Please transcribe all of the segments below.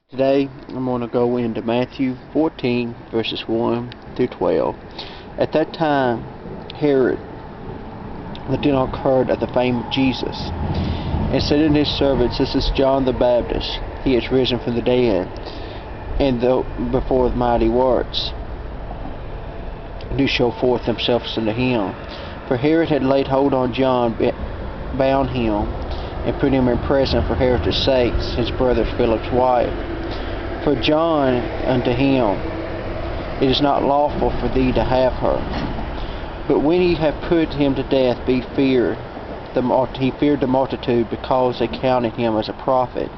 Today I'm going to go into Matthew 14 verses 1 through 12. At that time Herod the Tenach heard of the fame of Jesus, and said unto his servants, This is John the Baptist. He is risen from the dead, and before mighty works do show forth themselves unto him. For Herod had laid hold on John, bound him, and put him in prison for Herod's sake, his brother Philip's wife. For John unto him, It is not lawful for thee to have her. But when he had put him to death, he feared the multitude, because they counted him as a prophet.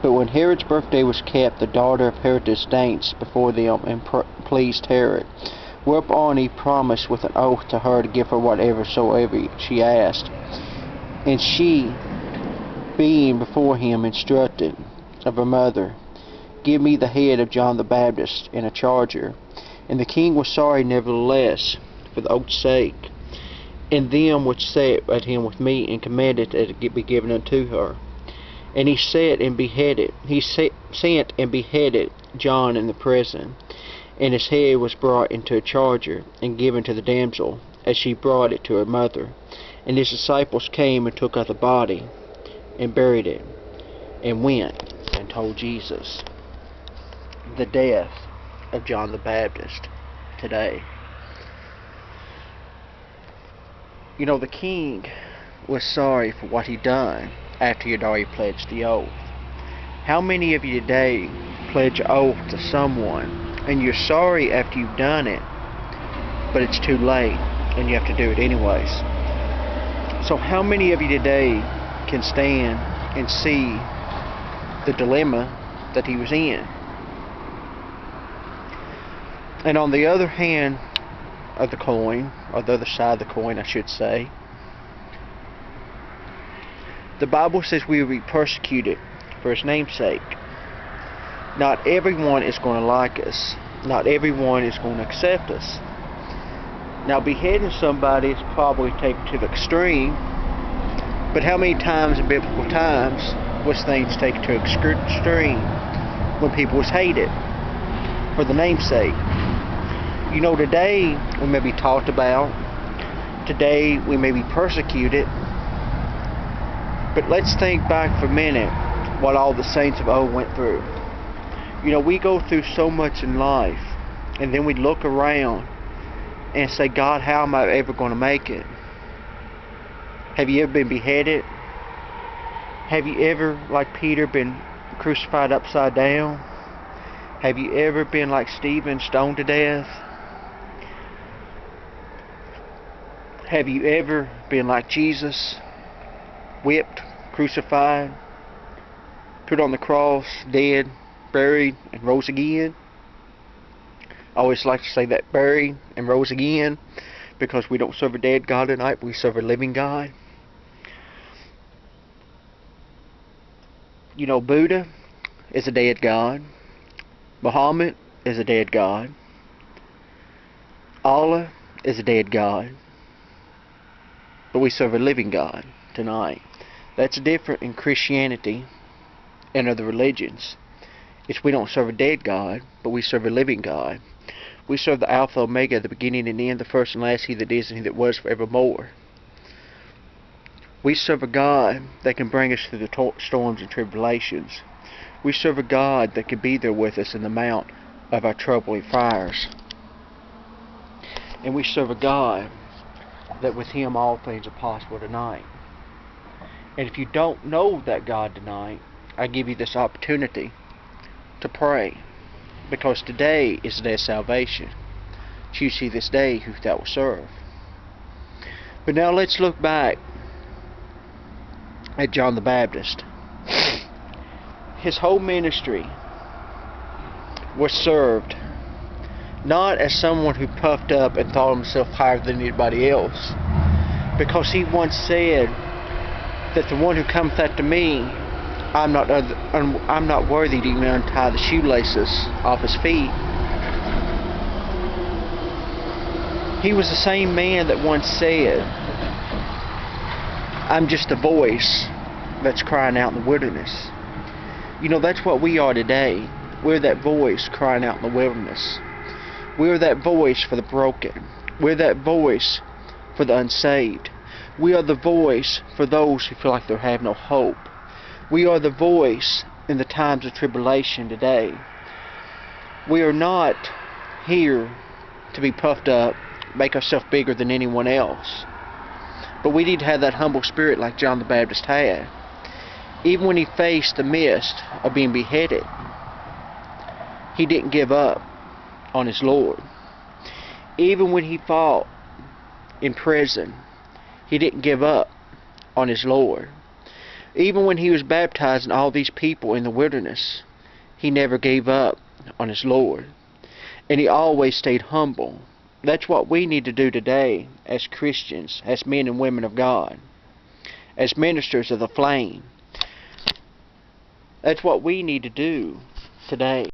But when Herod's birthday was kept, the daughter of Herodes danced before them, and pleased Herod. Whereupon he promised with an oath to her to give her whatever soever she asked. And she, being before him, instructed of her mother, Give me the head of John the Baptist in a charger. And the king was sorry nevertheless, for the oath's sake, and them which sat at him with meat, and commanded that it be given unto her. And he sent and beheaded John in the prison, and his head was brought into a charger, and given to the damsel, as she brought it to her mother. And his disciples came and took out the body, and buried it, and went and told Jesus the death of John the Baptist today. You know, the king was sorry for what he'd done after he had already pledged the oath. How many of you today pledge an oath to someone, and you're sorry after you've done it, but it's too late, and you have to do it anyways? So how many of you today can stand and see the dilemma that he was in? And on the other hand of the coin, or the other side of the coin I should say, the Bible says we will be persecuted for his name's sake. Not everyone is going to like us. Not everyone is going to accept us. Now, beheading somebody is probably taken to the extreme, but how many times in biblical times was things taken to extreme when people was hated for the name's sake? You know, today we may be talked about, today we may be persecuted, but let's think back for a minute what all the saints of old went through. You know, we go through so much in life, and then we look around and say, God, how am I ever going to make it? Have you ever been beheaded? Have you ever, like Peter, been crucified upside down? Have you ever been like Stephen, stoned to death? Have you ever been like Jesus, whipped, crucified, put on the cross, dead, buried, and rose again? I always like to say that, buried and rose again, because we don't serve a dead God tonight, we serve a living God. You know, Buddha is a dead God. Muhammad is a dead God. Allah is a dead God. But we serve a living God tonight. That's different in Christianity and other religions. It's we don't serve a dead God, but we serve a living God. We serve the Alpha, Omega, the beginning and the end, the first and last, He that is and He that was forevermore. We serve a God that can bring us through the storms and tribulations. We serve a God that can be there with us in the mount of our troubling fires. And we serve a God that with Him all things are possible tonight. And if you don't know that God tonight, I give you this opportunity to pray, because today is the day of salvation. Choose ye this day who thou wilt serve. But now let's look back at John the Baptist. His whole ministry was served not as someone who puffed up and thought himself higher than anybody else, because he once said that the one who cometh after me, I'm not worthy to even untie the shoelaces off his feet. He was the same man that once said, I'm just a voice that's crying out in the wilderness. You know, that's what we are today. We're that voice crying out in the wilderness. We're that voice for the broken. We're that voice for the unsaved. We are the voice for those who feel like they have no hope. We are the voice in the times of tribulation today. We are not here to be puffed up, make ourselves bigger than anyone else. But we need to have that humble spirit like John the Baptist had. Even when he faced the mist of being beheaded, he didn't give up on his Lord. Even when he fought in prison, he didn't give up on his Lord. Even when he was baptizing all these people in the wilderness, he never gave up on his Lord. And he always stayed humble. That's what we need to do today as Christians, as men and women of God, as ministers of the flame. That's what we need to do today.